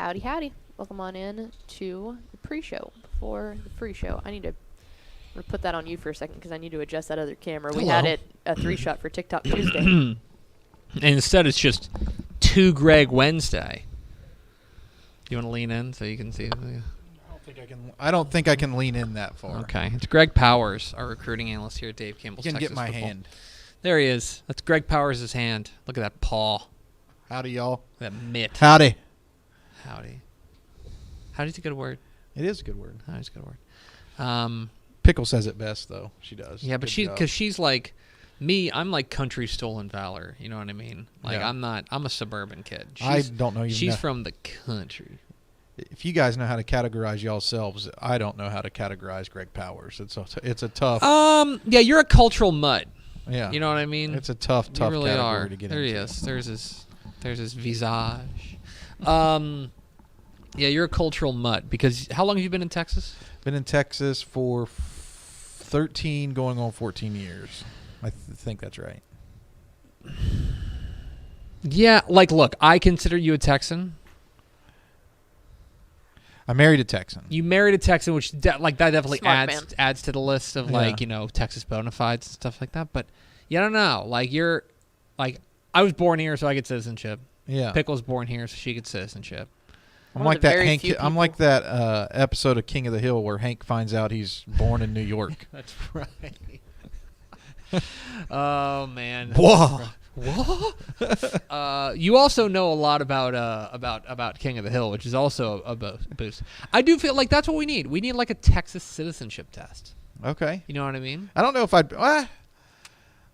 Howdy, howdy. Welcome on in to the pre-show before the free show. I'm going to put that on you for a second because I need to adjust that other camera. We had it a 3-shot for TikTok Tuesday. And instead, it's just 2 Greg Wednesday. You want to lean in so you can see? I don't think I can lean in that far. Okay. It's Greg Powers, our recruiting analyst here at Dave Campbell's You can Texas get my Football. hand. There he is. That's Greg Powers' hand. Look at that paw. Howdy, y'all. That mitt. Howdy. Howdy. Howdy's a good word. It is a good word. Howdy's a good word. Pickle says it best, though. She does. Yeah, but she's like me. I'm like country stolen valor. You know what I mean? Like Yeah. I'm a suburban kid. I don't know. She's from the country. If you guys know how to categorize yourselves, I don't know how to categorize Greg Powers. It's a tough. Yeah, you're a cultural mud. Yeah. You know what I mean? It's a tough You really category are. to get There into. he is. There's his visage. Yeah, you're a cultural mutt because how long have you been in Texas? Been in Texas for 13, going on 14 years. I think that's right. Yeah, like look, I consider you a Texan. I married a Texan. You married a Texan, which that definitely Smart adds to the list of Texas bona fides and stuff like that. But yeah, I don't know. Like you're like I was born here, so I get citizenship. Yeah. Pickle's born here, so she gets citizenship. I'm One of like the that very Hank. few I'm like that episode of King of the Hill where Hank finds out he's born in New York. That's right. Oh man. Whoa. What? You also know a lot about King of the Hill, which is also a boost. I do feel like that's what we need. We need like a Texas citizenship test. Okay. You know what I mean? I don't know if I'd.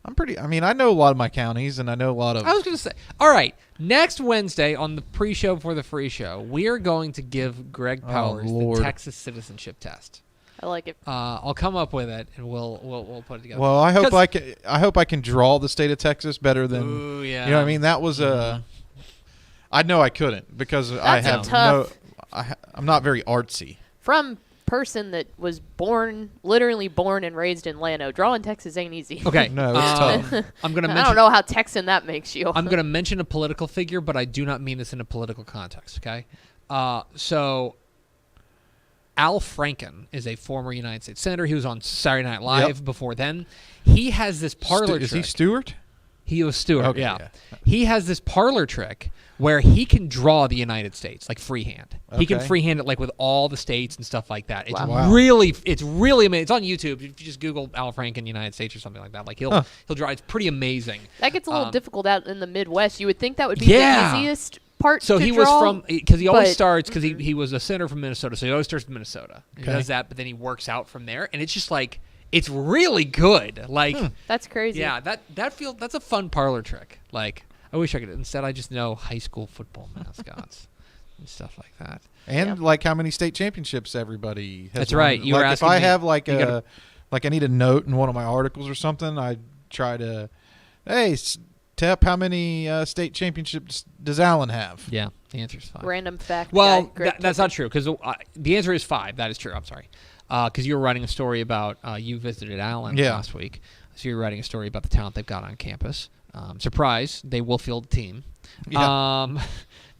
I'm pretty. I mean, I know a lot of my counties, and I know a lot of. I was going to say, all right, next Wednesday on the pre-show for the free show, we are going to give Greg Powers the Lord. Texas citizenship test. I like it. I'll come up with it, and we'll put it together. Well, I hope I can draw the state of Texas better than. Ooh, yeah. You know what I mean? That was I know I couldn't because I That's have tough. I'm not very artsy. From person that was literally born and raised in Llano, drawing Texas ain't easy. Okay. No, it's tough. I'm gonna. I don't know how Texan that makes you. I'm going to mention a political figure, but I do not mean this in a political context, okay? So Al Franken is a former United States Senator. He was on Saturday Night Live before then. He has this parlor trick. Is he Stewart? He was Stewart, Okay, yeah. yeah. He has this parlor trick where he can draw the United States, like freehand. He can Okay. freehand it like with all the states and stuff like that. It's Wow. really amazing. It's on YouTube. If you just Google Al Franken United States or something like that, like he'll draw. It's pretty amazing. That gets a little difficult out in the Midwest. You would think that would be Yeah. the easiest part So to he draw, was from because he always but- starts because he was a senator from Minnesota, so he always starts with Minnesota. He Okay. does that, but then he works out from there, and it's just like it's really good. Like, That's crazy. yeah, that's a fun parlor trick. Like, I wish I could. Instead, I just know high school football mascots and stuff like that. And like how many state championships everybody has. That's won. right. You were like if asking I me- have like you gotta- like I need a note in one of my articles or something, I try to, hey, Tep, how many state championships does Allen have? Yeah, the answer is 5. Random fact. Well, guy, Greg that's Kiffin. not true because the answer is 5. That is true. I'm sorry. Because you were writing a story about you visited Allen last week. So you're writing a story about the talent they've got on campus. Surprise, they will field the team. Yeah.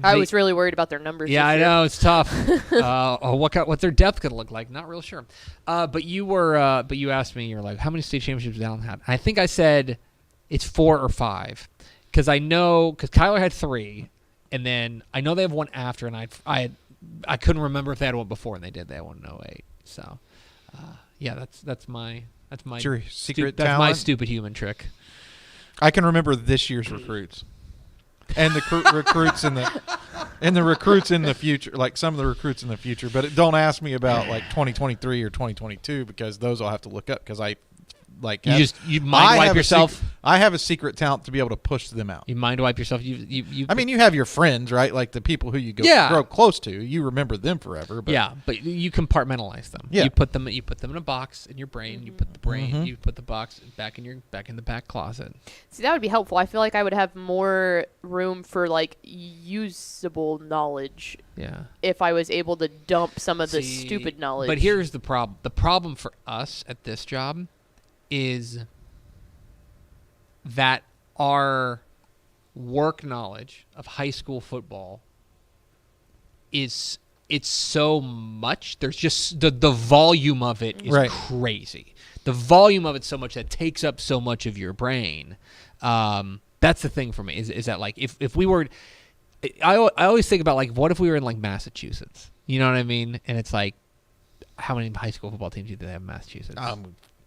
I was really worried about their numbers. Yeah, this I year. know it's tough. What's their depth going to look like? Not really sure. But you asked me. You're like, how many state championships does Allen have? I think I said it's 4 or 5 because I know because Kyler had 3, and then I know they have one after, and I couldn't remember if they had one before, and they did. They had one in 08. So yeah, that's my Your secret that's my talent? stupid human trick. I can remember this year's recruits, and the recruits in the recruits in the future, like some of the recruits in the future. But don't ask me about like 2023 or 2022 because those I'll have to look up because I like You mind wipe yourself. I have a secret talent to be able to push them out. You mind wipe yourself. You I mean, you have your friends, right? Like the people who you grow close to. You remember them forever. But yeah, but you compartmentalize them. Yeah. You put them in a box in your brain. You put the brain. You put the box back in the back closet. See, that would be helpful. I feel like I would have more room for like usable knowledge Yeah. if I was able to dump some of the stupid knowledge. But here's the problem. The problem for us at this job is that our work knowledge of high school football is it's so much. There's just the volume of it is crazy. The volume of it so much that takes up so much of your brain. That's the thing for me is that like if we were, I always think about like what if we were in like Massachusetts, you know what I mean? And it's like, how many high school football teams do they have in Massachusetts?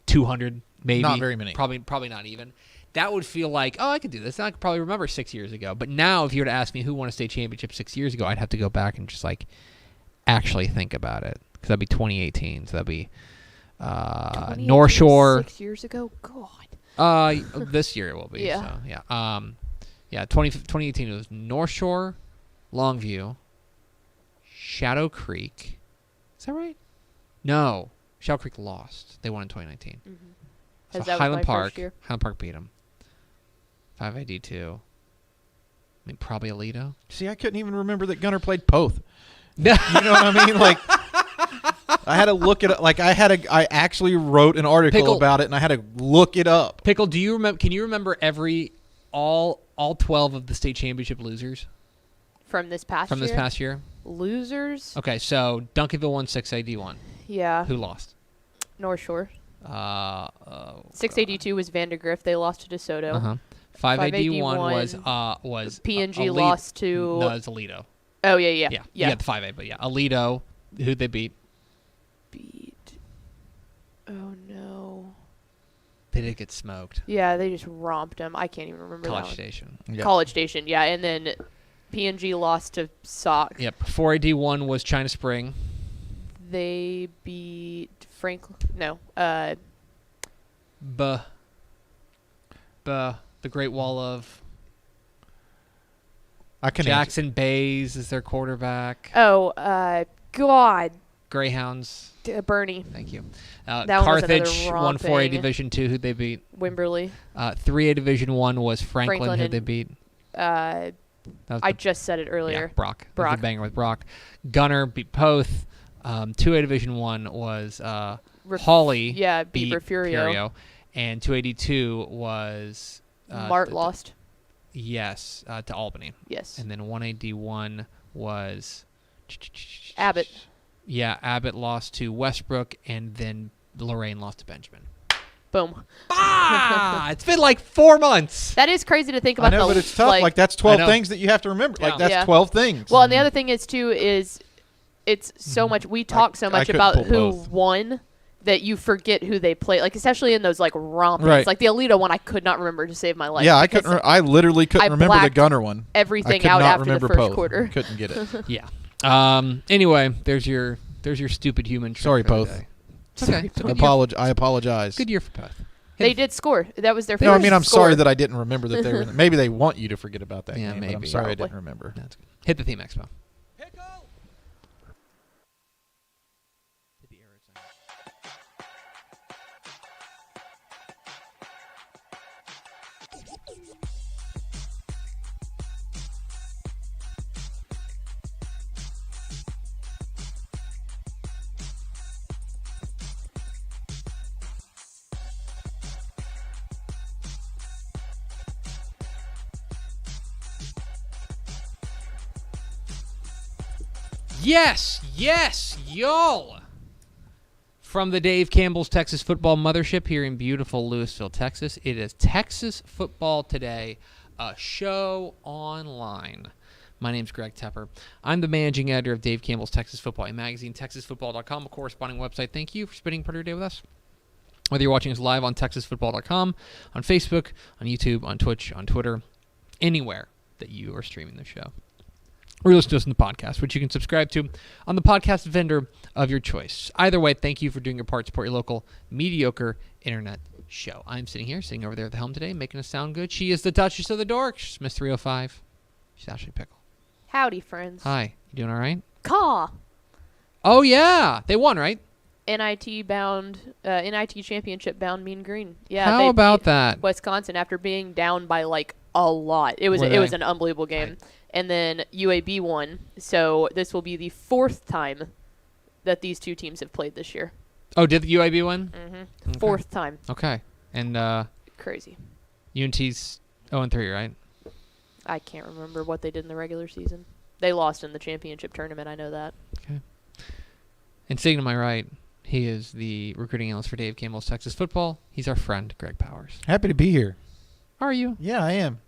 200 maybe. Not very many. Probably not even. That would feel like, oh, I could do this. I could probably remember 6 years ago. But now if you were to ask me who won a state championship 6 years ago, I'd have to go back and just like actually think about it, because that'd be 2018. So that'd be North Shore. 6 years ago? God. This year it will be. Yeah. So, yeah. 2018 was North Shore, Longview, Shadow Creek. Is that right? No. Shadow Creek lost. They won in 2019. Mm-hmm. So Highland Park beat them. 5AD2. I mean, probably Alito. See, I couldn't even remember that Gunner played Poth. You know what I mean? Like, I had to look it up. Like, I actually wrote an article about it, and I had to look it up. Pickle, do you remember? Can you remember all 12 of the state championship losers from this past year? Losers. Okay, so Duncanville won 6AD1. Yeah. Who lost? North Shore. 682 was Vandergrift. They lost to DeSoto. 5AD1 was PNG lost to. No, it's Alito. Oh yeah. Yeah, the 5A, but yeah, Alito. Who'd they beat? Oh no. They did get smoked. Yeah, they just romped them. I can't even remember. College Station. Yep. College Station. Yeah, and then PNG lost to Sock. Yep. 4AD1 was China Spring. They beat Franklin. No. The Great Wall of Jackson Bays is their quarterback. Oh, God. Greyhounds. Bernie. Thank you. That Carthage one won 4A Division 2. Who'd they beat? Wimberley. 3A Division 1 was Franklin. Who'd they beat? I just said it earlier. Yeah, Brock. That was a banger with Brock. Gunner beat Poth. 2A Division 1 was Hawley. Yeah, beat Refugio. And 282 was Mart lost. Yes, to Albany. Yes. And then 1AD1 was Abbott. Yeah, Abbott lost to Westbrook, and then Lorraine lost to Benjamin. Boom. It's been like 4 months. That is crazy to think about. I know, but it's tough. Like that's 12 things that you have to remember. Yeah. Like that's 12 things. Well, and the other thing is too is it's so much. We talk so much about who won that you forget who they play. Like especially in those like rompers. Right. Like the Alito one, I could not remember to save my life. Yeah, I couldn't. I literally couldn't remember the Gunner one. Everything out after the first quarter. Couldn't get it. Yeah. Anyway, there's your stupid human trick. Sorry, for the Poth. day. It's okay. I apologize. Good year for Poth. They did score. That was their first No, I mean, I'm score. sorry that I didn't remember that they were. Maybe they want you to forget about that Yeah, game. maybe. But I'm sorry I Probably. didn't remember. That's good. Hit the theme expo. Yes, y'all. From the Dave Campbell's Texas Football Mothership here in beautiful Lewisville, Texas, it is Texas Football Today, a show online. My name's Greg Tepper. I'm the managing editor of Dave Campbell's Texas Football, a magazine, texasfootball.com, a corresponding website. Thank you for spending part of your day with us. Whether you're watching us live on texasfootball.com, on Facebook, on YouTube, on Twitch, on Twitter, anywhere that you are streaming the show. Or listen to us on the podcast, which you can subscribe to on the podcast vendor of your choice. Either way, thank you for doing your part to support your local mediocre internet show. I'm sitting over there at the helm today, making us sound good. She is the Duchess of the Dorks, Miss 305. She's Ashley Pickle. Howdy, friends. Hi. You doing all right? Caw. Oh, yeah. They won, right? NIT championship bound Mean Green. Yeah. How they about beat that? Wisconsin after being down by like a lot. It was an unbelievable game. Right. And then UAB won. So this will be the fourth time that these two teams have played this year. Oh, did the UAB win? Mm-hmm. Okay. Fourth time. Okay. And crazy. UNT's 0-3, right? I can't remember what they did in the regular season. They lost in the championship tournament. I know that. Okay. And sitting to my right, he is the recruiting analyst for Dave Campbell's Texas Football. He's our friend, Greg Powers. Happy to be here. Are you? Yeah, I am.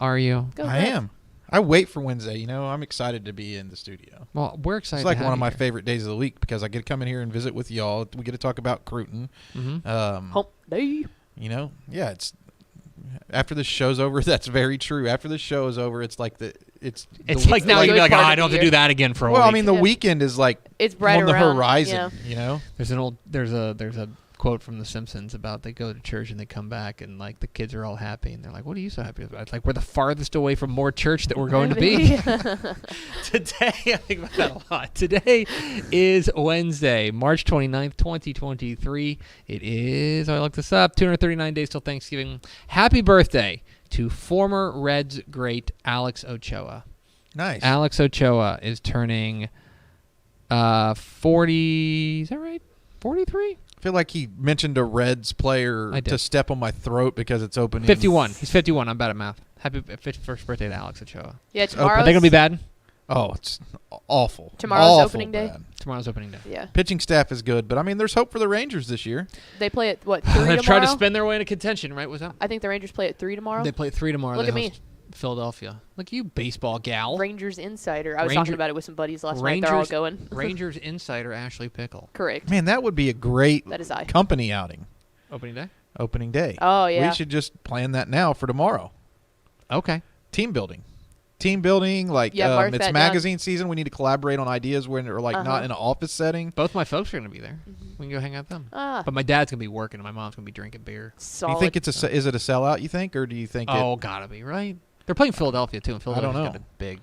Are you? Go I Greg. am. I wait for Wednesday. I'm excited to be in the studio. Well, we're excited. It's like to one have of my you here. favorite days of the week because I get to come in here and visit with y'all. We get to talk about Crootin. Mm-hmm. Hump day. Yeah, it's after this show's over. That's very true. After the show is over, it's like It's the like week- now like- you'd be like, Good part I of don't the have to year. do that again for a well, week. I mean, the Yeah. weekend is like It's right on the around, horizon. yeah. there's a quote from The Simpsons about they go to church and they come back and like the kids are all happy and they're like, what are you so happy about? It's like we're the farthest away from more church that we're going to be. Today, I think about that a lot. Today is Wednesday, March 29th, 2023. It is, I looked this up, 239 days till Thanksgiving. Happy birthday to former Reds great Alex Ochoa. Nice. Alex Ochoa is turning 40, is that right? 43? I feel like he mentioned a Reds player I did. to step on my throat because it's opening. 51. He's 51. I'm bad at math. Happy 51st birthday to Alex Ochoa. Yeah, open. tomorrow's Are they going to be bad? Oh, it's awful. Tomorrow's Awful opening day? bad. Tomorrow's opening day. Yeah, Pitching staff is good, but I mean, there's hope for the Rangers this year. they play at what 3 They're tomorrow? trying to spin their way into contention, right? What's that? I think the Rangers play at 3 tomorrow. They play at 3 tomorrow. Look They at me. host Philadelphia. Look at you, baseball gal. Rangers insider. I was Ranger- talking about it with some buddies last night. They're all Rangers- going. Rangers insider Ashley Pickle. Correct. Man, that would be a great That is I. company outing. Opening day? Opening day. Oh yeah. We should just plan that now for tomorrow. Okay. Team building. Like Yeah, mark it's that down. magazine season. We need to collaborate on ideas when they're like Uh-huh. not in an office setting. Both my folks are going to be there. Mhm. We can go hang out with them. Ah, But my dad's going to be working and my mom's going to be drinking beer. solid. You think is it a sellout? You think, or do you think? Oh, gotta be, right? They're playing Philadelphia, too. And Philadelphia's know. got a big.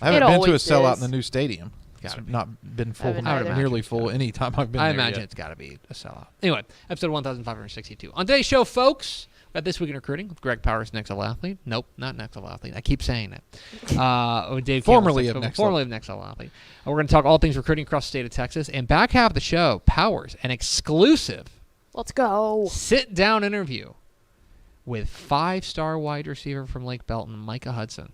I haven't It been to a always sellout is. in the new stadium. Gotta It's be. not been full, haven't not either. nearly It's full gotta any time I've been I there. imagine yet. it's got to be a sellout. Anyway, episode 1562. On today's show, folks, we got This Week in Recruiting with Greg Powers, Next Level Athlete. Nope, not Next Level Athlete. I keep saying it. With Dave Formerly Campbell, of Next formerly of Next Level Athlete. We're going to talk all things recruiting across the state of Texas. And back half of the show, Powers, an exclusive Let's go. sit-down interview with 5-star wide receiver from Lake Belton, Micah Hudson.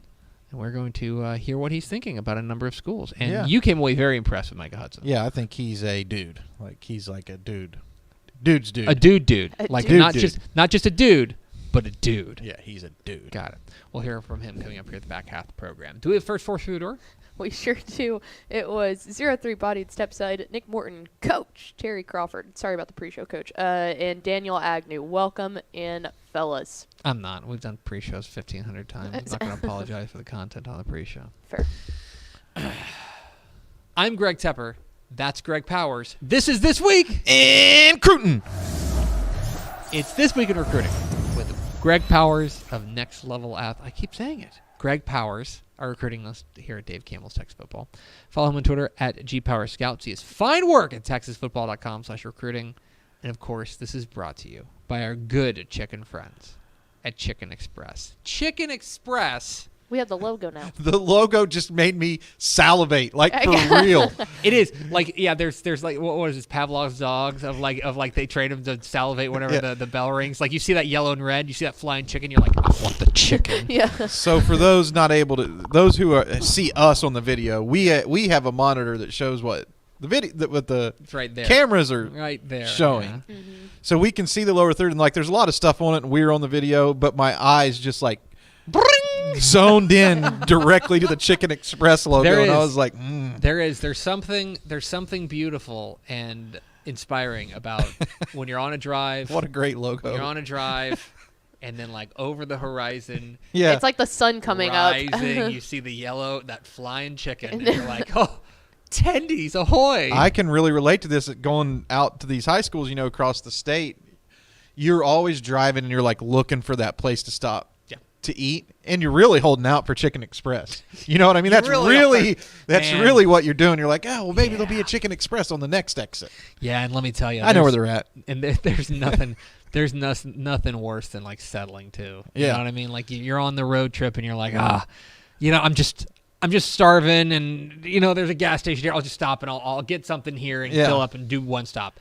And we're going to hear what he's thinking about a number of schools. And Yeah. you came away very impressed with Micah Hudson. Yeah, I think he's a dude. Like he's like a dude. Dude's dude. A dude. A Like dude. not Dude. just a dude, but a dude. Yeah, he's a dude. Got it. We'll hear from him coming up here at the back half of the program. Do we have first force through the door? We sure do. It was 0-3 bodied stepside, Nick Morton, Coach Terry Crawford. Sorry about the pre-show, Coach. And Daniel Agnew. Welcome in, fellas. I'm not. We've done pre-shows 1,500 times. I'm not going to apologize for the content on the pre-show. Fair. I'm Greg Tepper. That's Greg Powers. This is This Week. And Crootin. It's This Week in Recruiting with Greg Powers of Next Level Athlete. I keep saying it. Greg Powers, our recruiting list here at Dave Campbell's Texas Football. Follow him on Twitter at GPowersScout. See his fine work at TexasFootball.com/recruiting. And, of course, this is brought to you by our good chicken friends at Chicken Express. Chicken Express. We have the logo now. The logo just made me salivate, like for real. It is like, yeah. There's like what is this, Pavlov's dogs of like they train them to salivate whenever Yeah. the bell rings. Like you see that yellow and red, you see that flying chicken, you're like, I want the chicken. Yeah. So for those not able to, those who see us on the video, we have a monitor that shows what the video that what the It's right there. cameras are Right there. showing. yeah. Mm-hmm. So we can see the lower third, and like there's a lot of stuff on it, and we're on the video, but my eyes just like zoned in directly to the Chicken Express logo, There and I is. was like, There's something beautiful and inspiring about when you're on a drive. what a great logo. You're on a drive, and then like over the horizon, Yeah, It's like the sun coming rising, you see the yellow, that flying chicken, and you're like, oh, tendies, ahoy! I can really relate to this going out to these high schools, across the state. You're always driving, and you're like looking for that place to stop. Yeah. To eat, and you're really holding out for Chicken Express. You know what I mean? That's really that's Man. really what you're doing. You're like, oh, well, maybe there'll be a Chicken Express on the next exit. Yeah, and let me tell you, I know where they're at. and there's nothing worse than like settling too. You Yeah. know what I mean? Like you're on the road trip and you're like, I'm just starving, and there's a gas station here. I'll just stop and I'll get something here and Yeah. fill up and do one stop,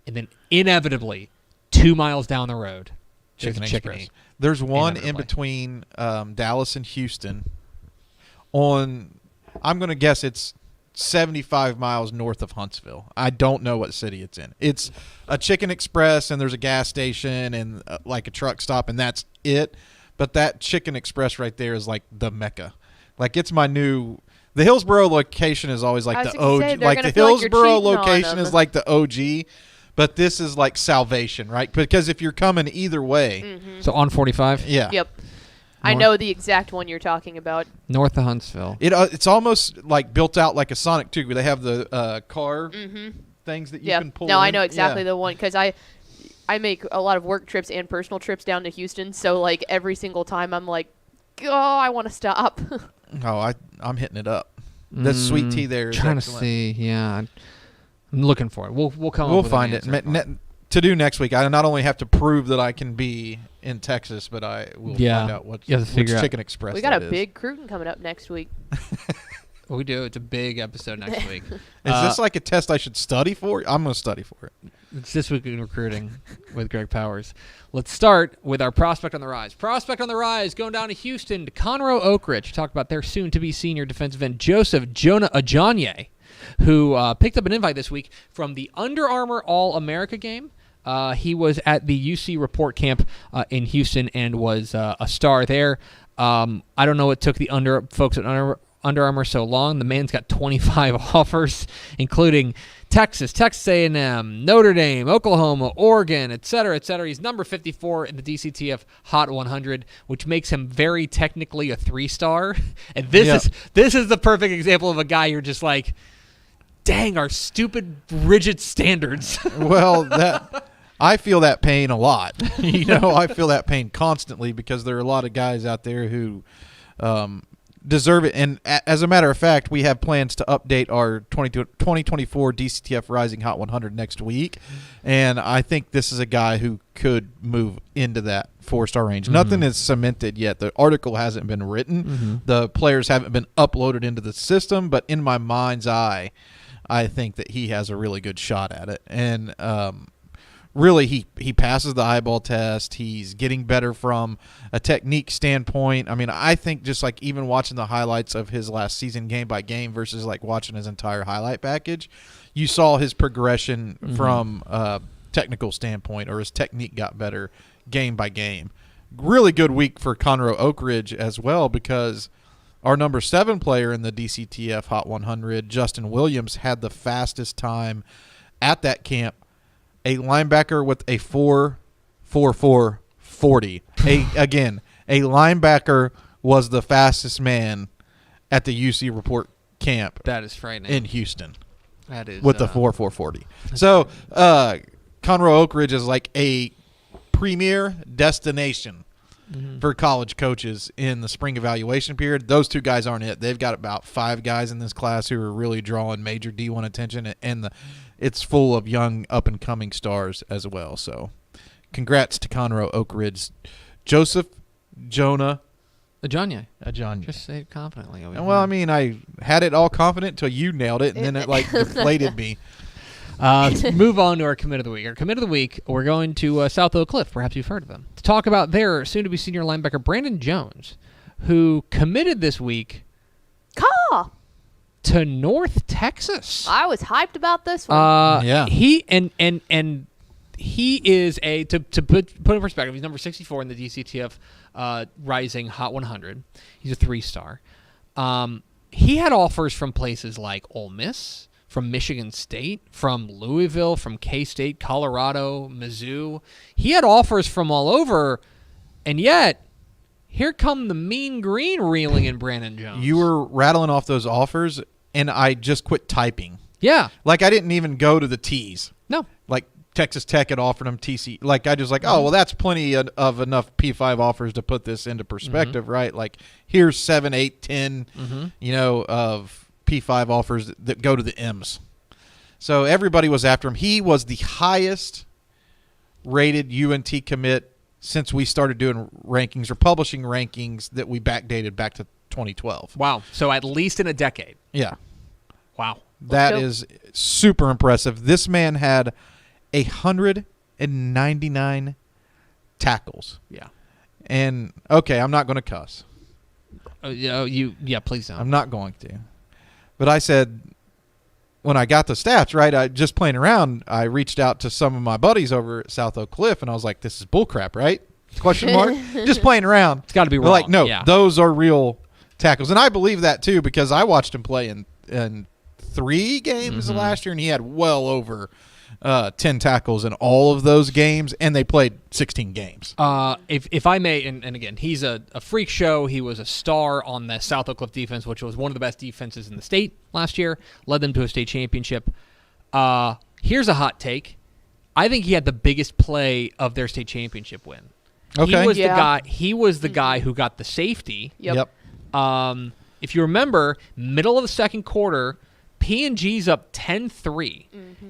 and then inevitably 2 miles down the road, there's a chicken Express. eat. There's one in Inevitably. between Dallas and Houston I'm going to guess it's 75 miles north of Huntsville. I don't know what city it's in. It's a Chicken Express, and there's a gas station and like a truck stop, and that's it. But that Chicken Express right there is like the Mecca. Like it's my new. The Hillsboro location is always like the OG. Like the Hillsboro location is like the OG, but this is like salvation, right? Because if you're coming either way, So on 45. yeah, Yep. I know the exact one you're talking about. North of Huntsville. It's almost like built out like a Sonic 2, where they have the car things that you can pull. No, in. I know exactly the one because I make a lot of work trips and personal trips down to Houston. So like every single time I'm like, oh, I want to stop. Oh, I'm hitting it up. The sweet tea there is trying excellent. to see. Yeah, I'm looking for it. We'll come. We'll up with find an it. answer. To do next week, I not only have to prove that I can be in Texas, but I will find out which Chicken Express. We got a big Crootin coming up next week. We do. It's a big episode next week. Is this like a test I should study for? I'm going to study for it. It's This Week in Recruiting with Greg Powers. Let's start with our prospect on the rise. Prospect on the rise, going down to Houston to Conroe Oak Ridge. Talk about their soon-to-be senior defensive end, Joseph Jonah Ajanye, who picked up an invite this week from the Under Armour All-America game. He was at the UC Report Camp in Houston and was a star there. I don't know what took the folks at Under Armour so long. The man's got 25 offers, including Texas A&M, Notre Dame, Oklahoma, Oregon, et cetera, et cetera. He's number 54 in the DCTF Hot 100, which makes him very technically a 3-star. And this is the perfect example of a guy you're just like, dang, our stupid, rigid standards. Well, I feel that pain a lot. I feel that pain constantly because there are a lot of guys out there who deserve it. And as a matter of fact, we have plans to update our 2024 DCTF Rising Hot 100 next week. And I think this is a guy who could move into that 4-star range. Nothing is cemented yet. The article hasn't been written. The players haven't been uploaded into the system. But in my mind's eye, I think that he has a really good shot at it. And really, he passes the eyeball test. He's getting better from a technique standpoint. I mean, I think just like even watching the highlights of his last season game by game versus like watching his entire highlight package, you saw his progression from a technical standpoint, or his technique got better game by game. Really good week for Conroe Oak Ridge as well, because our number 7 player in the DCTF Hot 100, Justin Williams, had the fastest time at that camp. A linebacker with a 4.44 40. Again, a linebacker was the fastest man at the UC Report camp. That is frightening. In Houston. That is with the 4.4 40. So, Conroe Oak Ridge is like a premier destination for college coaches in the spring evaluation period. Those 2 guys aren't it. They've got about 5 guys in this class who are really drawing major D1 attention, and it's full of young up-and-coming stars as well. So congrats to Conroe Oak Ridge. Joseph Jonah Ajanye. Just say it confidently. Well, I mean, I had it all confident until you nailed it, and then it like deflated me. Let's move on to our commit of the week. Our commit of the week, we're going to South Oak Cliff. Perhaps you've heard of them. To talk about their soon-to-be senior linebacker, Brandon Jones, who committed this week to North Texas. I was hyped about this one. He is to put in perspective, he's number 64 in the DCTF Rising Hot 100. He's a 3-star. He had offers from places like Ole Miss, from Michigan State, from Louisville, from K-State, Colorado, Mizzou. He had offers from all over, and yet here come the mean green reeling in Brandon Jones. You were rattling off those offers, and I just quit typing. Yeah. Like, I didn't even go to the T's. No. Like, Texas Tech had offered him TC. Like, I just like, oh, well, that's plenty of enough P5 offers to put this into perspective, right? Like, here's 7, 8, 10, of P5 offers that go to the M's. So everybody was after him. He was the highest rated UNT commit since we started doing rankings or publishing rankings that we backdated back to 2012. Wow. So at least in a decade. Yeah. Wow. That is super impressive. This man had 199 tackles. Yeah. And, okay, I'm not going to cuss. Please don't. I'm not going to. But I said, when I got the stats, right, I just playing around, I reached out to some of my buddies over at South Oak Cliff, and I was like, this is bullcrap, right? Question mark? Just playing around. It's got to be They're wrong. like, no, Yeah. those are real tackles. And I believe that, too, because I watched him play in 3 games last year, and he had well over 10 tackles in all of those games, and they played 16 games. If I may, and again, he's a freak show. He was a star on the South Oak Cliff defense, which was one of the best defenses in the state last year, led them to a state championship. Here's a hot take. I think he had the biggest play of their state championship win. Okay. He was the guy who got the safety. Yep. If you remember, middle of the second quarter, P&G's up 10-3,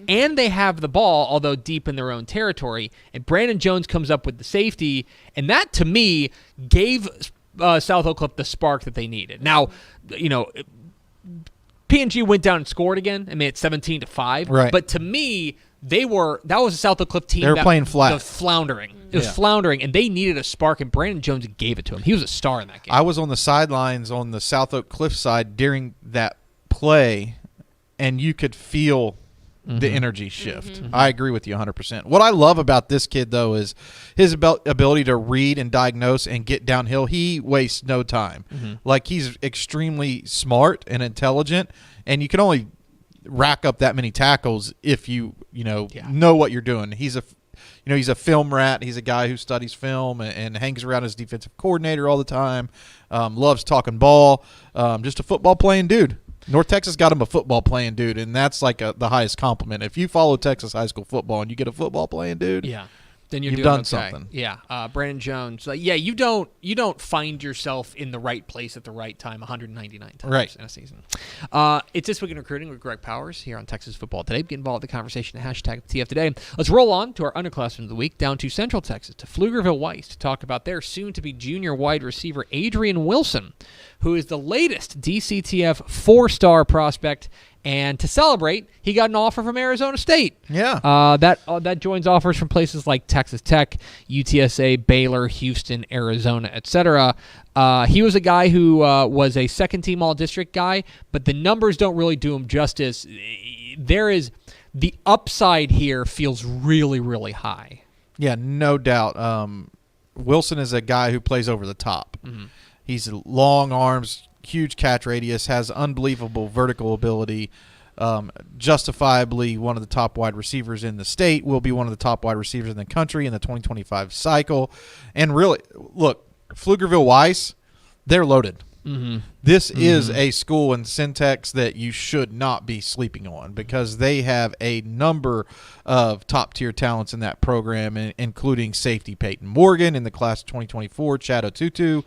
and they have the ball, although deep in their own territory, and Brandon Jones comes up with the safety, and that, to me, gave South Oak Cliff the spark that they needed. Now, P&G went down and scored again, and made it 17-5, right. But to me, that was a South Oak Cliff team They were playing flat. that was floundering. It was floundering, and they needed a spark, and Brandon Jones gave it to him. He was a star in that game. I was on the sidelines on the South Oak Cliff side during that play, and you could feel the energy shift. I agree with you 100%. What I love about this kid, though, is his ability to read and diagnose and get downhill. He wastes no time. Like, he's extremely smart and intelligent, and you can only rack up that many tackles if you know what you're doing. He's a film rat. He's a guy who studies film and hangs around his defensive coordinator all the time. Loves talking ball. Just a football playing dude. North Texas got him a football playing dude, and that's like the highest compliment. If you follow Texas high school football and you get a football playing dude, then you've doing done okay. something. Yeah, Brandon Jones. You don't find yourself in the right place at the right time 199 times in a season. It's This Week in Recruiting with Greg Powers here on Texas Football Today. Get involved in the conversation at #TF Today. Let's roll on to our underclassmen of the week down to Central Texas, to Pflugerville Weiss, to talk about their soon-to-be junior wide receiver Adrian Wilson, who is the latest DCTF 4-star prospect. And to celebrate, he got an offer from Arizona State. Yeah. That joins offers from places like Texas Tech, UTSA, Baylor, Houston, Arizona, etc. He was a guy who was a second-team all-district guy, but the numbers don't really do him justice. The upside here feels really, really high. Yeah, no doubt. Wilson is a guy who plays over the top. He's long arms, huge catch radius, has unbelievable vertical ability, justifiably one of the top wide receivers in the state, will be one of the top wide receivers in the country in the 2025 cycle. And really, look, Pflugerville Weiss, they're loaded. This is a school in Syntax that you should not be sleeping on, because they have a number of top-tier talents in that program, including safety Peyton Morgan in the class of 2024, Chad Otutu,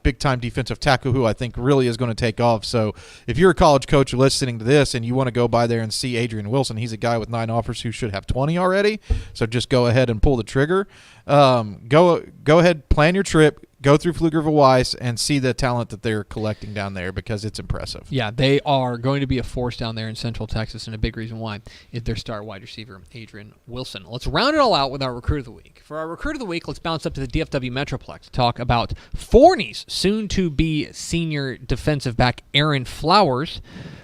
big-time defensive tackle who I think really is going to take off. So if you're a college coach listening to this and you want to go by there and see Adrian Wilson, he's a guy with 9 offers who should have 20 already. So just go ahead and pull the trigger. Go ahead, plan your trip. Go through Pflugerville Weiss and see the talent that they're collecting down there, because it's impressive. Yeah, they are going to be a force down there in Central Texas, and a big reason why is their star wide receiver, Adrian Wilson. Let's round it all out with our Recruit of the Week. For our Recruit of the Week, let's bounce up to the DFW Metroplex to talk about Forney's soon-to-be senior defensive back, Aaron Flowers,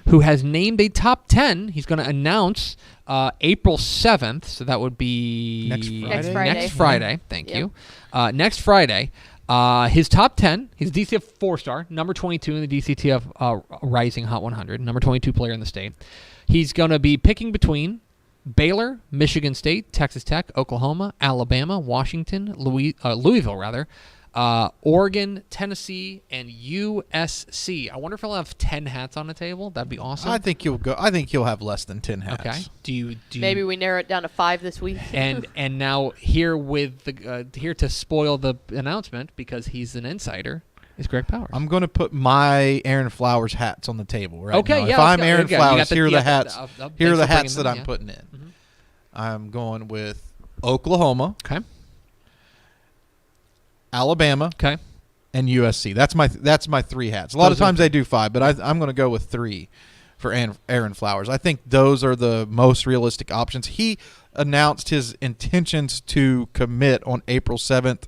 who has named a top 10. He's going to announce April 7th, so that would be Next Friday. Thank you. Next Friday. His top 10, he's a DCF 4-star, number 22 in the DCTF Rising Hot 100, number 22 player in the state. He's going to be picking between Baylor, Michigan State, Texas Tech, Oklahoma, Alabama, Washington, Louisville, Oregon, Tennessee, and USC. I wonder if he'll have 10 hats on the table. That'd be awesome. I think he'll have less than 10 hats. Okay. Do you Maybe we narrow it down to 5 this week. And now here with here to spoil the announcement, because he's an insider, is Greg Powers. I'm going to put my Aaron Flowers hats on the table right now. Yeah, if I'm go. Aaron Flowers, here are the hats. Here are the hats that them, I'm putting in. I'm going with Oklahoma. Okay. Alabama. Okay. And USC. That's my 3 hats. A lot of times they do 5, but I'm going to go with 3 for Aaron Flowers. I think those are the most realistic options. He announced his intentions to commit on April 7th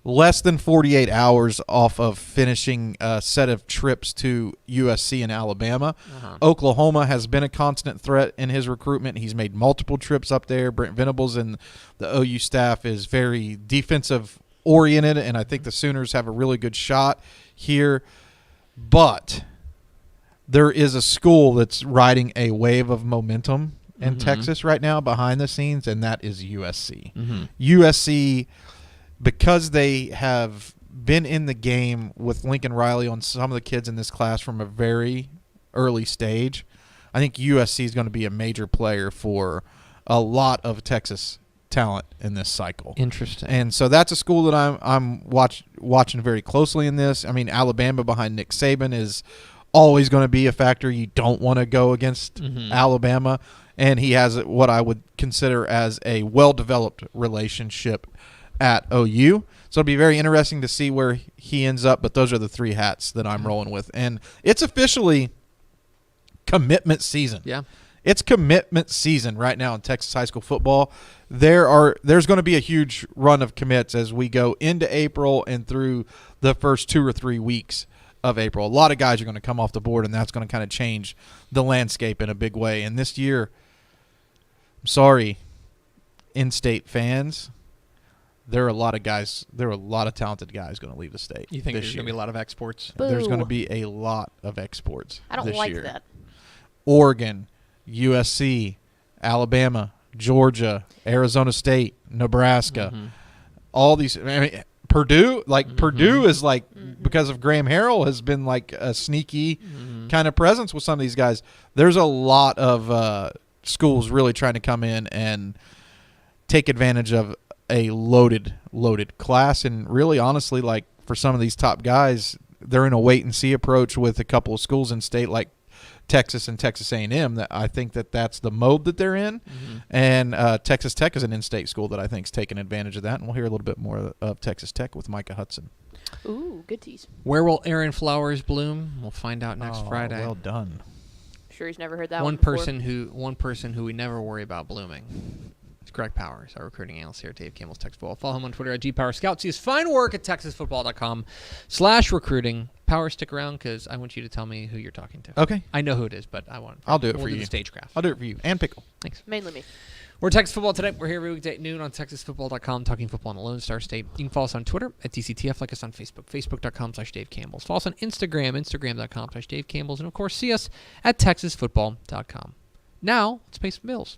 less than 48 hours off of finishing a set of trips to USC and Alabama. Oklahoma has been a constant threat in his recruitment. He's made multiple trips up there. Brent Venables and the OU staff is very defensive oriented, and I think the Sooners have a really good shot here. But there is a school that's riding a wave of momentum in Texas right now behind the scenes, and that is USC. USC, because they have been in the game with Lincoln Riley on some of the kids in this class from a very early stage, I think USC is going to be a major player for a lot of Texas talent in this cycle. Interesting. And so that's a school that I'm watching very closely in this. I mean, Alabama behind Nick Saban is always going to be a factor. You don't want to go against Alabama, and he has what I would consider as a well-developed relationship at OU. So it'll be very interesting to see where he ends up, but those are the three hats that I'm rolling with. And it's officially commitment season. Yeah. It's commitment season right now in Texas high school football. There's going to be a huge run of commits as we go into April and through the first 2 or 3 weeks of April. A lot of guys are going to come off the board, and that's going to kind of change the landscape in a big way. And this year, I'm sorry, in-state fans, there are a lot of talented guys going to leave the state. You think this there's year. going to be a lot of exports? Boo. There's going to be a lot of exports I don't this like year. that. Oregon, USC, Alabama, Georgia, Arizona State, Nebraska, all these. I mean, Purdue, Purdue is like, because of Graham Harrell, has been like a sneaky kind of presence with some of these guys. There's a lot of schools really trying to come in and take advantage of a loaded class. And really, honestly, like for some of these top guys, they're in a wait and see approach with a couple of schools in state like Texas and Texas A&M. That I think that's the mode that they're in. And Texas Tech is an in-state school that I think is taking advantage of that. And we'll hear a little bit more of Texas Tech with Micah Hudson. Ooh, good tease. Where will Aaron Flowers bloom? We'll find out next Friday. Well done. Sure, he's never heard that One before. person who we never worry about blooming. It's Greg Powers, our recruiting analyst here at Dave Campbell's Texas Football. Follow him on Twitter at GPowersScout. See his fine work at TexasFootball.com/recruiting. Power, stick around because I want you to tell me who you're talking to. Okay. I know who it is, but I'll do it we'll for do you. The stagecraft. I'll do it for you. And Pickle. Thanks. Mainly me. We're Texas Football Today. We're here every weekday at noon on TexasFootball.com, talking football in the Lone Star State. You can follow us on Twitter at TCTF, like us on Facebook, Facebook.com/Dave Campbell's. Follow us on Instagram, Instagram.com/Dave Campbell's, and of course, see us at TexasFootball.com. Now, let's pay some bills.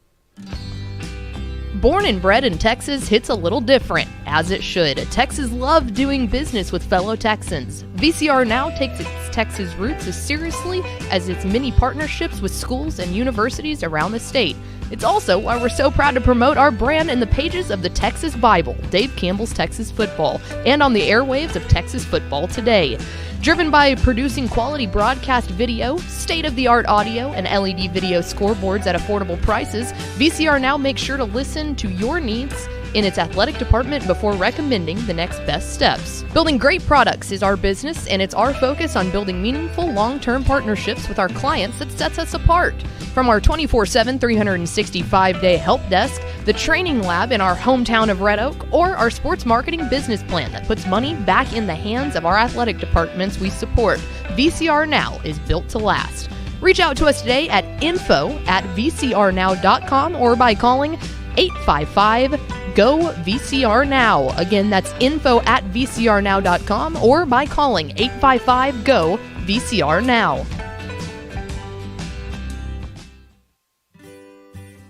Born and bred in Texas hits a little different, as it should. Texas loves doing business with fellow Texans. VCR now takes its Texas roots as seriously as its many partnerships with schools and universities around the state. It's also why we're so proud to promote our brand in the pages of the Texas Bible, Dave Campbell's Texas Football, and on the airwaves of Texas Football Today. Driven by producing quality broadcast video, state-of-the-art audio, and LED video scoreboards at affordable prices, VCR now makes sure to listen to your needs in its athletic department before recommending the next best steps. Building great products is our business, and it's our focus on building meaningful, long-term partnerships with our clients that sets us apart. From our 24/7, 365-day help desk, the training lab in our hometown of Red Oak, or our sports marketing business plan that puts money back in the hands of our athletic departments we support, VCR Now is built to last. Reach out to us today at info@vcrnow.com or by calling 855-GO-VCR-NOW. Again, that's info@vcrnow.com or by calling 855-GO-VCR-NOW.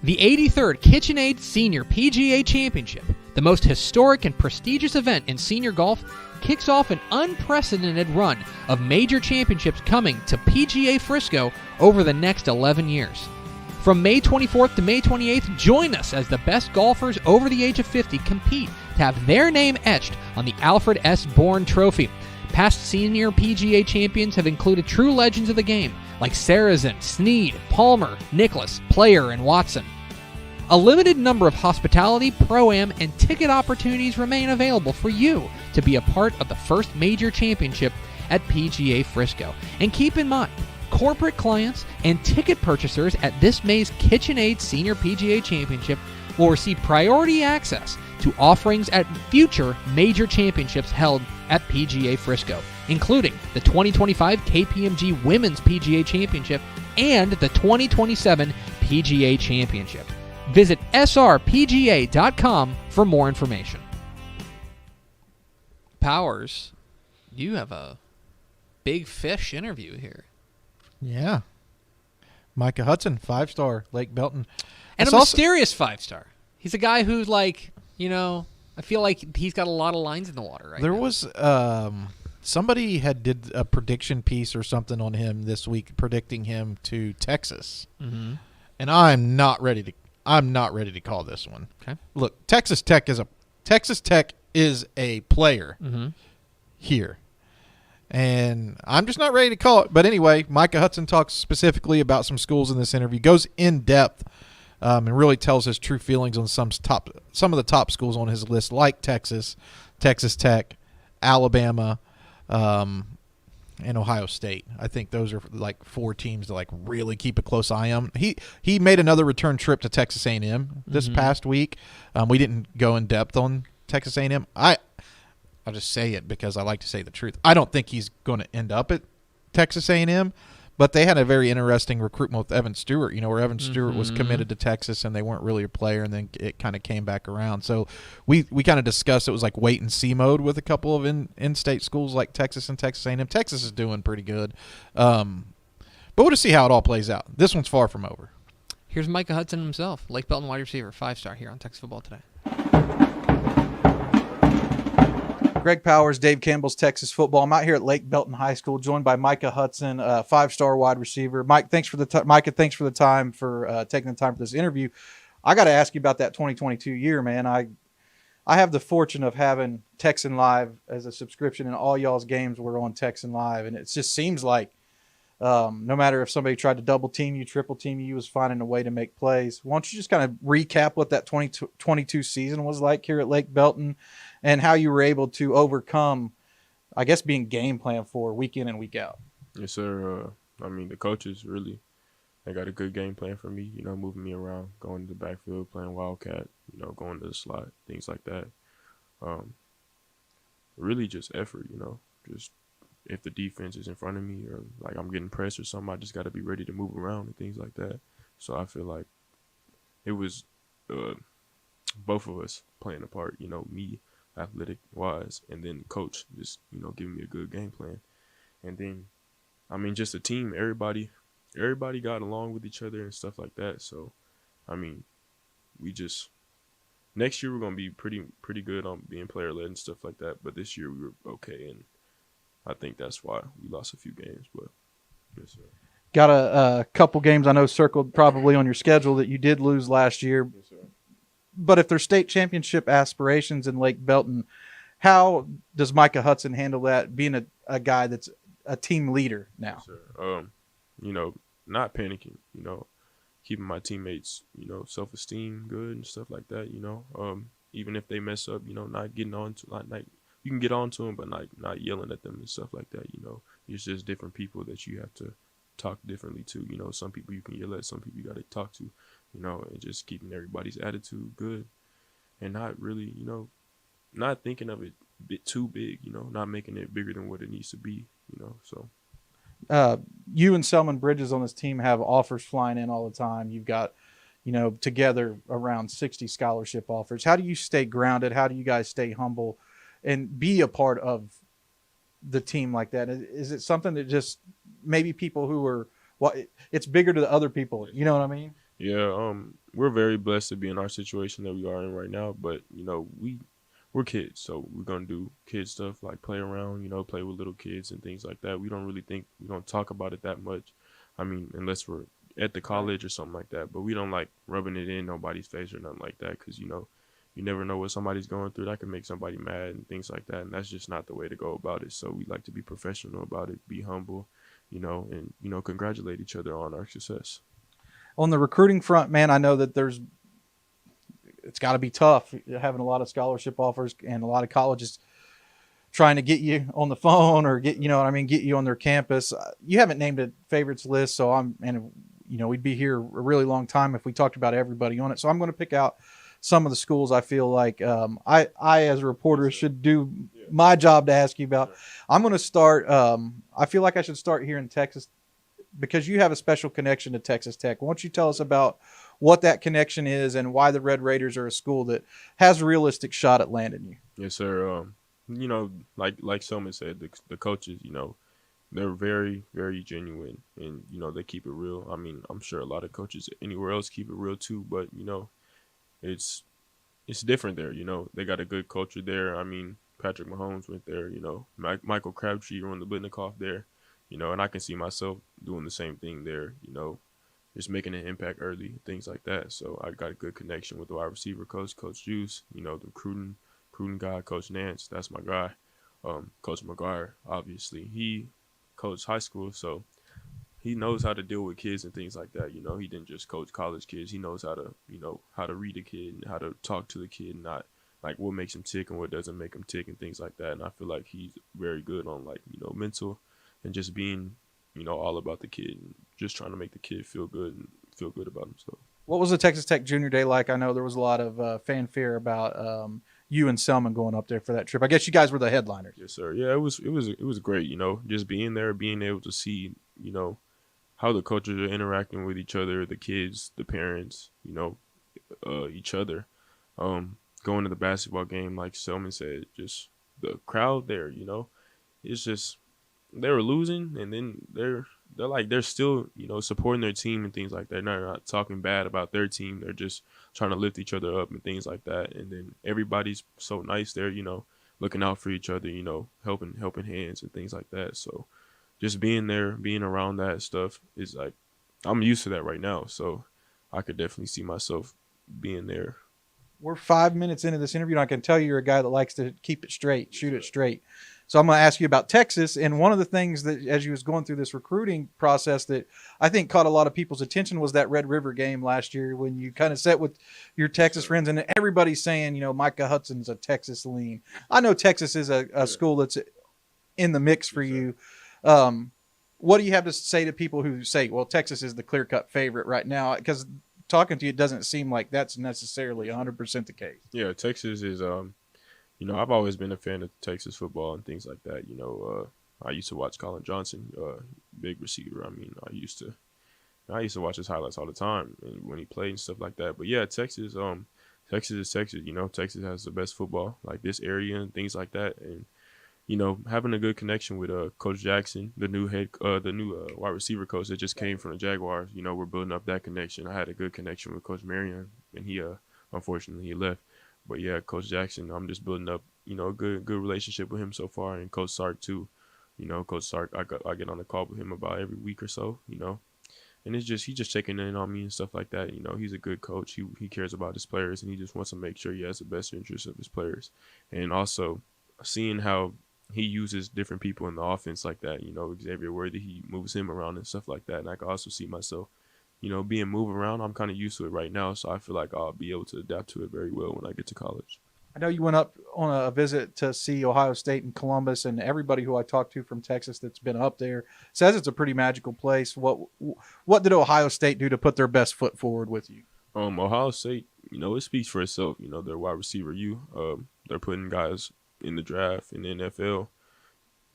The 83rd KitchenAid Senior PGA Championship, the most historic and prestigious event in senior golf, kicks off an unprecedented run of major championships coming to PGA Frisco over the next 11 years. From May 24th to May 28th, join us as the best golfers over the age of 50 compete to have their name etched on the Alfred S. Bourne Trophy. Past senior PGA champions have included true legends of the game like Sarazen, Snead, Palmer, Nicklaus, Player, and Watson. A limited number of hospitality, pro-am, and ticket opportunities remain available for you to be a part of the first major championship at PGA Frisco. And keep in mind, corporate clients and ticket purchasers at this May's KitchenAid Senior PGA Championship will receive priority access to to offerings at future major championships held at PGA Frisco, including the 2025 KPMG Women's PGA Championship and the 2027 PGA Championship. Visit srpga.com for more information. Powers, you have a big fish interview here. Yeah. Micah Hudson, 5-star, Lake Belton. And a mysterious 5-star. He's a guy who's like, I feel like he's got a lot of lines in the water right now. There was somebody had did a prediction piece or something on him this week, predicting him to Texas. Mm-hmm. And I'm not ready to call this one. Okay. Look, Texas Tech is a player here. And I'm just not ready to call it. But anyway, Micah Hudson talks specifically about some schools in this interview, goes in depth, and really tells his true feelings on some of the top schools on his list, like Texas, Texas Tech, Alabama, and Ohio State. I think those are like 4 teams to like really keep a close eye on. He made another return trip to Texas A&M this past week. We didn't go in depth on Texas A&M. I'll just say it because I like to say the truth. I don't think he's going to end up at Texas A&M, but they had a very interesting recruitment with Evan Stewart, where Evan Stewart was committed to Texas and they weren't really a player, and then it kind of came back around. So we kind of discussed it was like wait and see mode with a couple of in-state schools like Texas and Texas A&M. Texas is doing pretty good, but we'll just see how it all plays out. This one's far from over. Here's Micah Hudson himself, Lake Belton wide receiver, 5-star here on Texas Football Today. Greg Powers, Dave Campbell's Texas Football. I'm out here at Lake Belton High School, joined by Micah Hudson, 5-star wide receiver. Micah, thanks for the time for taking the time for this interview. I got to ask you about that 2022 year, man. I have the fortune of having Texan Live as a subscription, and all y'all's games were on Texan Live, and it just seems like no matter if somebody tried to double team you, triple team you, was finding a way to make plays. Why don't you just kind of recap what that 2022 season was like here at Lake Belton, and how you were able to overcome, I guess, being game plan for week in and week out? Yes, sir. The coaches really, they got a good game plan for me, moving me around, going to the backfield, playing Wildcat, going to the slot, things like that. Really just effort, just if the defense is in front of me or like I'm getting pressed or something, I just got to be ready to move around and things like that. So I feel like it was both of us playing a part, me athletic wise, and then coach just, giving me a good game plan. And then, just a team, everybody got along with each other and stuff like that. So, we just, next year we're going to be pretty good on being player led and stuff like that. But this year we were okay. And I think that's why we lost a few games, but yes, sir. Got a couple games I know circled probably on your schedule that you did lose last year. Yes, sir. But if there's state championship aspirations in Lake Belton, how does Micah Hudson handle that, being a guy that's a team leader now? Yes, sir. Not panicking, keeping my teammates, self-esteem good and stuff like that, even if they mess up, not getting on to, like you can get on to them, but not yelling at them and stuff like that, It's just different people that you have to talk differently to, Some people you can yell at, some people you got to talk to, and just keeping everybody's attitude good and not really, not thinking of it a bit too big, not making it bigger than what it needs to be, so. You and Selman Bridges on this team have offers flying in all the time. You've got, together around 60 scholarship offers. How do you stay grounded? How do you guys stay humble and be a part of the team like that? Is it something that just maybe people who are, it's bigger to the other people, you know what I mean? Yeah, we're very blessed to be in our situation that we are in right now, but, we're kids, so we're going to do kid stuff like play around, play with little kids and things like that. We don't talk about it that much, unless we're at the college or something like that, but we don't like rubbing it in nobody's face or nothing like that because, you never know what somebody's going through. That can make somebody mad and things like that, and that's just not the way to go about it. So we like to be professional about it, be humble, and, congratulate each other on our success. On the recruiting front, man, I know that it's got to be tough having a lot of scholarship offers and a lot of colleges trying to get you on the phone or get you on their campus. You haven't named a favorites list, so we'd be here a really long time if we talked about everybody on it. So I'm going to pick out some of the schools I feel like I as a reporter should do my job to ask you about. I'm going to start. I feel like I should start here in Texas because you have a special connection to Texas Tech. Why don't you tell us about what that connection is and why the Red Raiders are a school that has a realistic shot at landing you? Yes, sir. You know, like Selman said, the coaches, you know, they're very, very genuine, and you know they keep it real. I mean, I'm sure a lot of coaches anywhere else keep it real too, but you know, it's different there. You know, they got a good culture there. I mean, Patrick Mahomes went there. You know, Michael Crabtree on the Blitnikoff there. You know, and I can see myself doing the same thing there. You know, just making an impact early, things like that. So I got a good connection with the wide receiver coach, Coach Juice. You know, the Crootin guy, Coach Nance. That's my guy. Coach McGuire, obviously, he coached high school, so he knows how to deal with kids and things like that. You know, he didn't just coach college kids. He knows how to, you know, how to read a kid and how to talk to the kid, not like what makes him tick and what doesn't make him tick and things like that. And I feel like he's very good on, like, you know, mental and just being, you know, all about the kid and just trying to make the kid feel good and feel good about himself. What was the Texas Tech Junior Day like? I know there was a lot of fanfare about you and Selman going up there for that trip. I guess you guys were the headliners. Yes, sir. Yeah, it was great. You know, just being there, being able to see, you know, how the coaches are interacting with each other, the kids, the parents, you know, each other. Going to the basketball game, like Selman said, just the crowd there. You know, it's just they were losing, and then they're still, you know, supporting their team and things like that. They're not talking bad about their team. They're just trying to lift each other up and things like that. And then everybody's so nice there, you know, looking out for each other, you know, helping hands and things like that. So just being there, being around that stuff is like, I'm used to that right now. So I could definitely see myself being there. We're 5 minutes into this interview, and I can tell you're a guy that likes to keep it straight, shoot it straight. So I'm going to ask you about Texas. And one of the things that, as you was going through this recruiting process, that I think caught a lot of people's attention was that Red River game last year when you kind of sat with your Texas friends and everybody's saying, you know, Micah Hudson's a Texas lean. I know Texas is a school that's in the mix for you. What do you have to say to people who say, well, Texas is the clear-cut favorite right now? Because talking to you, it doesn't seem like that's necessarily 100% the case. Yeah, Texas is you know, I've always been a fan of Texas football and things like that. You know, I used to watch Colin Johnson, big receiver. I mean, I used to watch his highlights all the time and when he played and stuff like that. But yeah, Texas is Texas. You know, Texas has the best football, like this area and things like that. And you know, having a good connection with Coach Jackson, the new wide receiver coach that just came from the Jaguars. You know, we're building up that connection. I had a good connection with Coach Marion, and he unfortunately he left. But yeah, Coach Jackson, I'm just building up, you know, a good relationship with him so far, and Coach Sark too. You know, Coach Sark, I get on the call with him about every week or so, you know, and he's just checking in on me and stuff like that. You know, he's a good coach. He cares about his players, and he just wants to make sure he has the best interest of his players. And also seeing how he uses different people in the offense like that, you know, Xavier Worthy, he moves him around and stuff like that. And I can also see myself, you know, being moved around. I'm kind of used to it right now, so I feel like I'll be able to adapt to it very well when I get to college. I know you went up on a visit to see Ohio State and Columbus, and everybody who I talked to from Texas that's been up there says it's a pretty magical place. What did Ohio State do to put their best foot forward with you? Ohio State, you know, it speaks for itself. You know, their wide receiver, they're putting guys in the draft in the NFL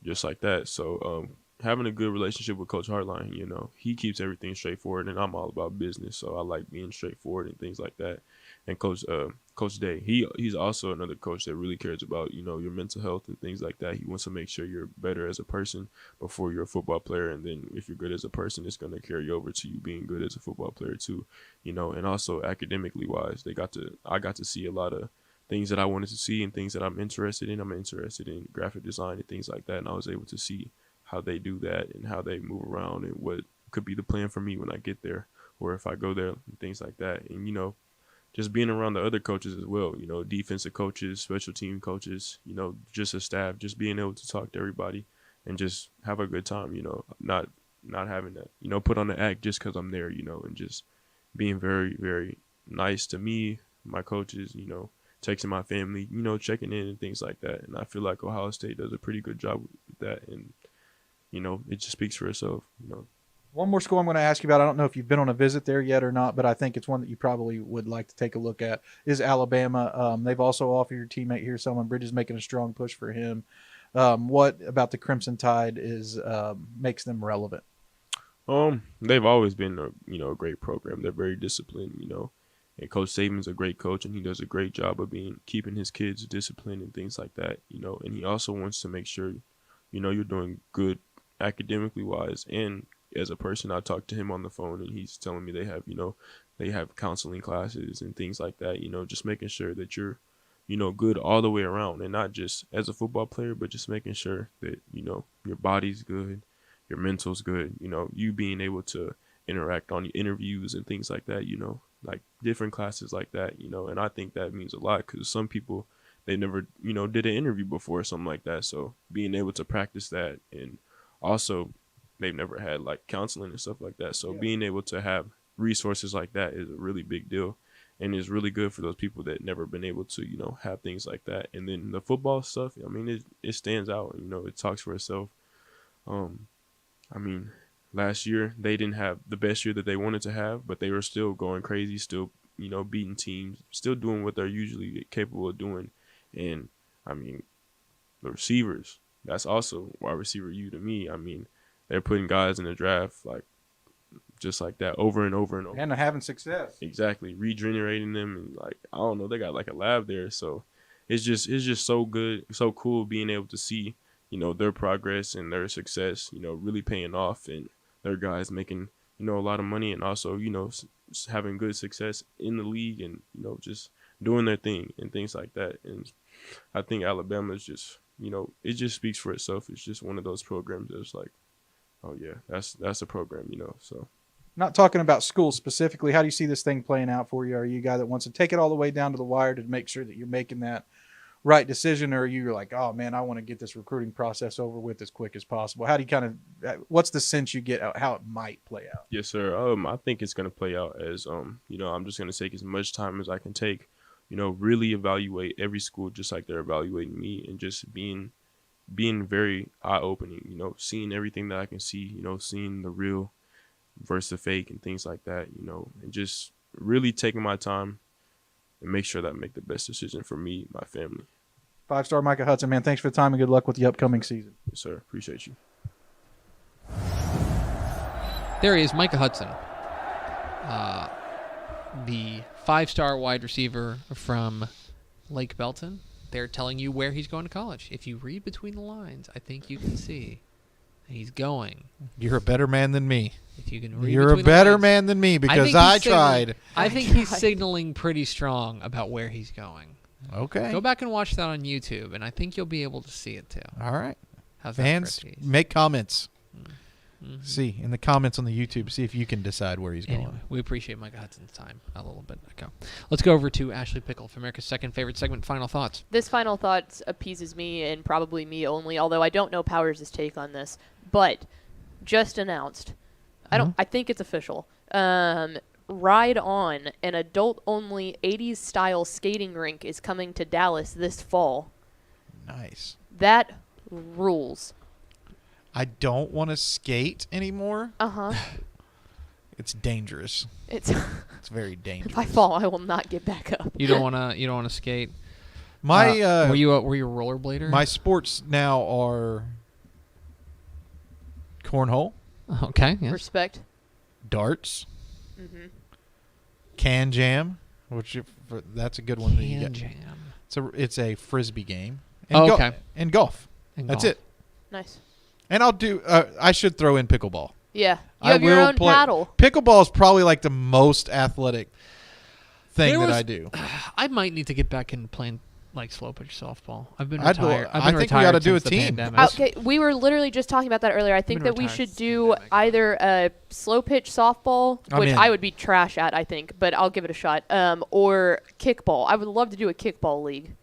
just like that. So having a good relationship with Coach Hartline, you know, he keeps everything straightforward, and I'm all about business, so I like being straightforward and things like that. And Coach Day, he's also another coach that really cares about, you know, your mental health and things like that. He wants to make sure you're better as a person before you're a football player, and then if you're good as a person, it's going to carry over to you being good as a football player too, you know. And also academically wise, I got to see a lot of things that I wanted to see and things that I'm interested in. I'm interested in graphic design and things like that, and I was able to see how they do that and how they move around and what could be the plan for me when I get there or if I go there and things like that. And, you know, just being around the other coaches as well, you know, defensive coaches, special team coaches, you know, just a staff, just being able to talk to everybody and just have a good time, you know, not having that, you know, put on the act just because I'm there, you know, and just being very, very nice to me, my coaches, you know, texting my family, you know, checking in and things like that. And I feel like Ohio State does a pretty good job with that. And, you know, it just speaks for itself, you know. One more school I'm going to ask you about. I don't know if you've been on a visit there yet or not, but I think it's one that you probably would like to take a look at. Is Alabama. They've also offered your teammate here, Selman Bridges, making a strong push for him. What about the Crimson Tide is makes them relevant? They've always been a great program. They're very disciplined, and Coach Saban's a great coach, and he does a great job of keeping his kids disciplined and things like that, and he also wants to make sure, you're doing good academically wise. And as a person, I talked to him on the phone, and he's telling me they have counseling classes and things like that, just making sure that you're, good all the way around, and not just as a football player, but just making sure that, your body's good, your mental's good, you being able to interact on your interviews and things like that, like different classes like that, and I think that means a lot because some people, they never, did an interview before or something like that. So being able to practice that, and also they've never had like counseling and stuff like that. So being able to have resources like that is a really big deal, and is really good for those people that never been able to, have things like that. And then the football stuff, it stands out, it talks for itself. Last year they didn't have the best year that they wanted to have, but they were still going crazy, still, beating teams, still doing what they're usually capable of doing. And the receivers, that's also wide receiver U to me. They're putting guys in the draft like just like that over and over and over. And they're having success. Exactly. Regenerating them, and like, I don't know, they got like a lab there. So it's just so good, so cool being able to see, their progress and their success, really paying off, and their guys making, a lot of money, and also, having good success in the league, and, just doing their thing and things like that. And I think Alabama is just, it just speaks for itself. It's just one of those programs that's like, oh yeah, that's a program, so. Not talking about schools specifically, how do you see this thing playing out for you? Are you a guy that wants to take it all the way down to the wire to make sure that you're making that right decision, or are you like, oh man, I want to get this recruiting process over with as quick as possible? How do you what's the sense you get out how it might play out? Yes, sir. I think it's going to play out as, I'm just going to take as much time as I can take, really evaluate every school just like they're evaluating me, and just being very eye-opening, seeing everything that I can see, seeing the real versus the fake and things like that, and just really taking my time and make sure that I make the best decision for me, my family. 5-star Micah Hudson, man, thanks for the time and good luck with the upcoming season. Yes, sir. Appreciate you. There he is, Micah Hudson, the 5-star wide receiver from Lake Belton. They're telling you where he's going to college. If you read between the lines, I think you can see he's going. You're a better man than me. If you can read You're a between the better lines. man than me because I I tried. I think he's signaling pretty strong about where he's going. Okay. Go back and watch that on YouTube, and I think you'll be able to see it too. All right. How's that Fans, for a tease? make comments. Mhm. See in the comments on the YouTube. See if you can decide where he's Anyway, going. we appreciate Micah Hudson's time a little bit ago. Let's go over to Ashley Pickle for America's second favorite segment. Final thoughts. This final thought appeases me and probably me only, although I don't know Powers' take on this. But just announced, I think it's official. Ride On, an adult-only 80s style skating rink, is coming to Dallas this fall. Nice. That rules. I don't want to skate anymore. Uh-huh. It's dangerous. It's very dangerous. if I fall, I will not get back up. You don't want to skate. My were you a rollerblader? my sports now are cornhole, Okay. Yes. Respect. darts, Mm-hmm. can jam, that's a good one. That you Can get. jam. It's a frisbee game. Oh, okay. And golf. And That's golf. it. Nice. And I'll do. I should throw in pickleball. Yeah. You I have your will own play- paddle. Pickleball is probably like the most athletic thing There that was- I do. I might need to get back into playing like slow pitch softball. I've been I'd go- retired. I've I been think we retired gotta do a since the team. pandemic. Okay, we were literally just talking about that earlier. I think been that we retired should since the do pandemic. either a slow pitch softball, I'm which in. I would be trash at, I think, but I'll give it a shot, or kickball. I would love to do a kickball league.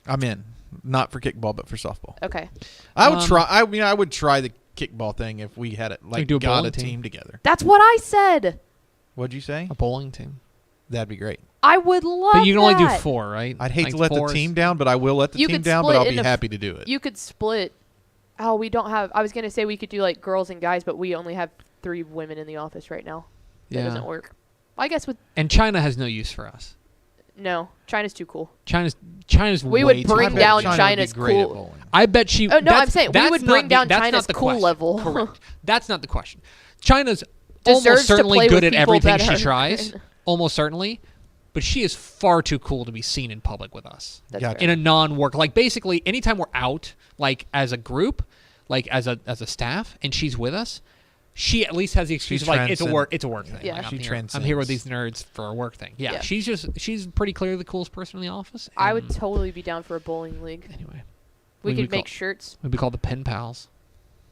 I'm in. Not for kickball, but for softball. Okay. I would try. I mean, I would try the kickball thing if we had it do a got bowling a team. team together. That's what I said. What'd you say? A bowling team. That'd be great. I would love But you can only do that. 4, right? I'd hate Like to let the 4 is- team down, but I will let the You team could down. But split I'll be into happy to do it. You could split. Oh, we don't have. I was going to say we could do like girls and guys, but we only have 3 women in the office right now. That Yeah. doesn't work. I guess with And China has no use for us. no, China's too cool. China's We way would too bring cool. down China would be China's great at cool. bowling. I bet she. Oh, no, that's- I'm saying we that's would not bring the- down that's not China's the cool question. level. Correct. That's not the question. China's Deserves almost to certainly play good with at people everything that she are- tries. Almost certainly. But she is far too cool to be seen in public with us. That's Gotcha. fair. In a non-work, like basically anytime we're out, like as a group, like as a staff, and she's with us, she at least has the excuse She of like it's a transcends- work thing. Yeah. Like, She I'm here with transcends. these nerds for a work thing. Yeah, Yeah. she's pretty clearly the coolest person in the office. I would and totally be down for a bowling league. anyway. We We'd could be make shirts. We'd be called the Pen Pals.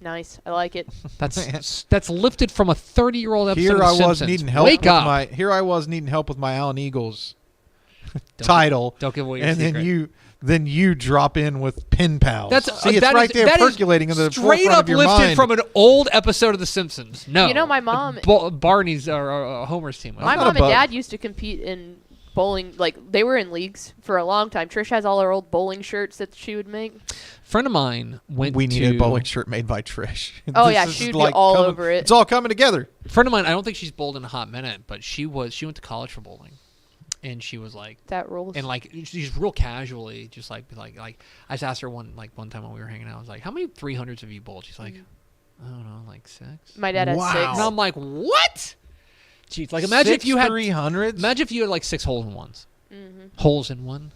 Nice. I like it. That's lifted from a 30-year-old episode Here of I The was Simpsons. needing help Wake with up! my here I was needing help with my Allen Eagles Don't- title, Don't give away your and secret. then you drop in with Pen Pals. That's See, it's that right is- there that is percolating in the straight forefront up of your lifted mind. from an old episode of The Simpsons. No, You know, my mom- Barney's or Homer's team. My not mom and above. dad used to compete in bowling. Like, they were in leagues for a long time. Trish has all her old bowling shirts that she would make. friend of mine went We to need a bowling shirt made by Trish. Oh, This yeah, is she'd be all over it. It's all coming together. friend of mine. I don't think she's bowled in a hot minute, but she went to college for bowling, and she was like, That rules. and like she's real casually, just like I just asked her one time when we were hanging out, I was like, how many 300s have you bowled? She's like, I don't know, like 6. My dad has Wow. 6. And I'm like, what? Jeez, like imagine if you had 300s. imagine if you had like 6 holes in ones. Mm-hmm. Holes in one.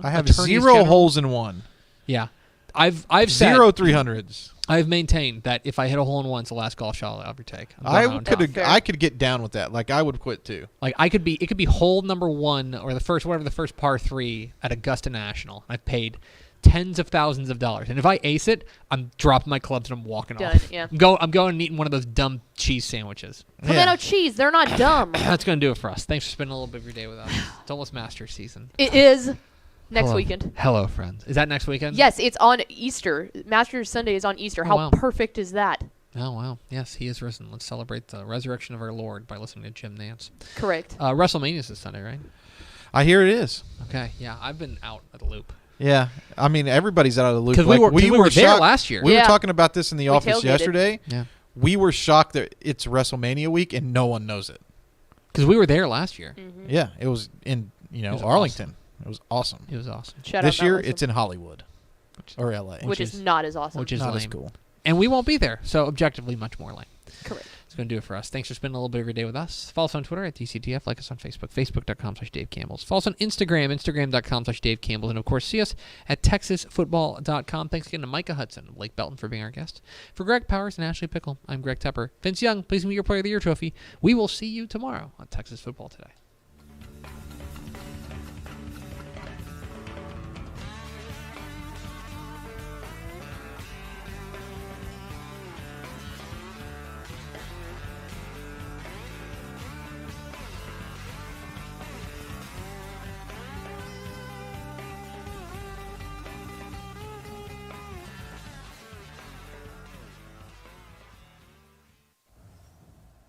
I have Attorneys 0 General. holes in one. Yeah, I've said 0 300s. I've maintained that if I hit a hole in one, it's the last golf shot I'll ever take. I'm going out on top. Fair. I could get down with that. Like I would quit too. Like it could be hole number 1 or the first par 3 at Augusta National. I've paid tens of thousands of dollars, and if I ace it, I'm dropping my clubs and I'm walking Done, off. yeah. I'm going and eating one of those dumb cheese sandwiches. Pimento cheese. They're not dumb. That's gonna do it for us. Thanks for spending a little bit of your day with us. It's almost Masters season. It is next Hello. weekend. Hello, friends. Is that next weekend? Yes, it's on Easter. Masters Sunday is on Easter. Oh, How wow. perfect is that? Oh wow. Yes, he is risen. Let's celebrate the resurrection of our Lord by listening to Jim Nance. Correct. WrestleMania is this Sunday, right? I hear it is. Okay. Yeah, I've been out of the loop. Yeah, I mean everybody's out of the loop. Because Like, we were there shocked- last year. We were Yeah. talking about this in the We office tailgated. yesterday. Yeah. We were shocked that it's WrestleMania week and no one knows it. Because we were there last year. Mm-hmm. Yeah, it was in It was Arlington. It was awesome. It was awesome. Shout This out year Mount it's in Hollywood or LA. which is not as awesome. Which is not lame. as cool. And we won't be there, so objectively much more lame. Correct. It's going to do it for us. Thanks for spending a little bit of your day with us. Follow us on Twitter at DCTF. Like us on Facebook, facebook.com/Dave Campbell's. Follow us on Instagram, instagram.com/Dave Campbell. And, of course, see us at texasfootball.com. Thanks again to Micah Hudson of Lake Belton for being our guest. For Greg Powers and Ashley Pickle, I'm Greg Tepper. Vince Young, please meet your Player of the Year trophy. We will see you tomorrow on Texas Football Today.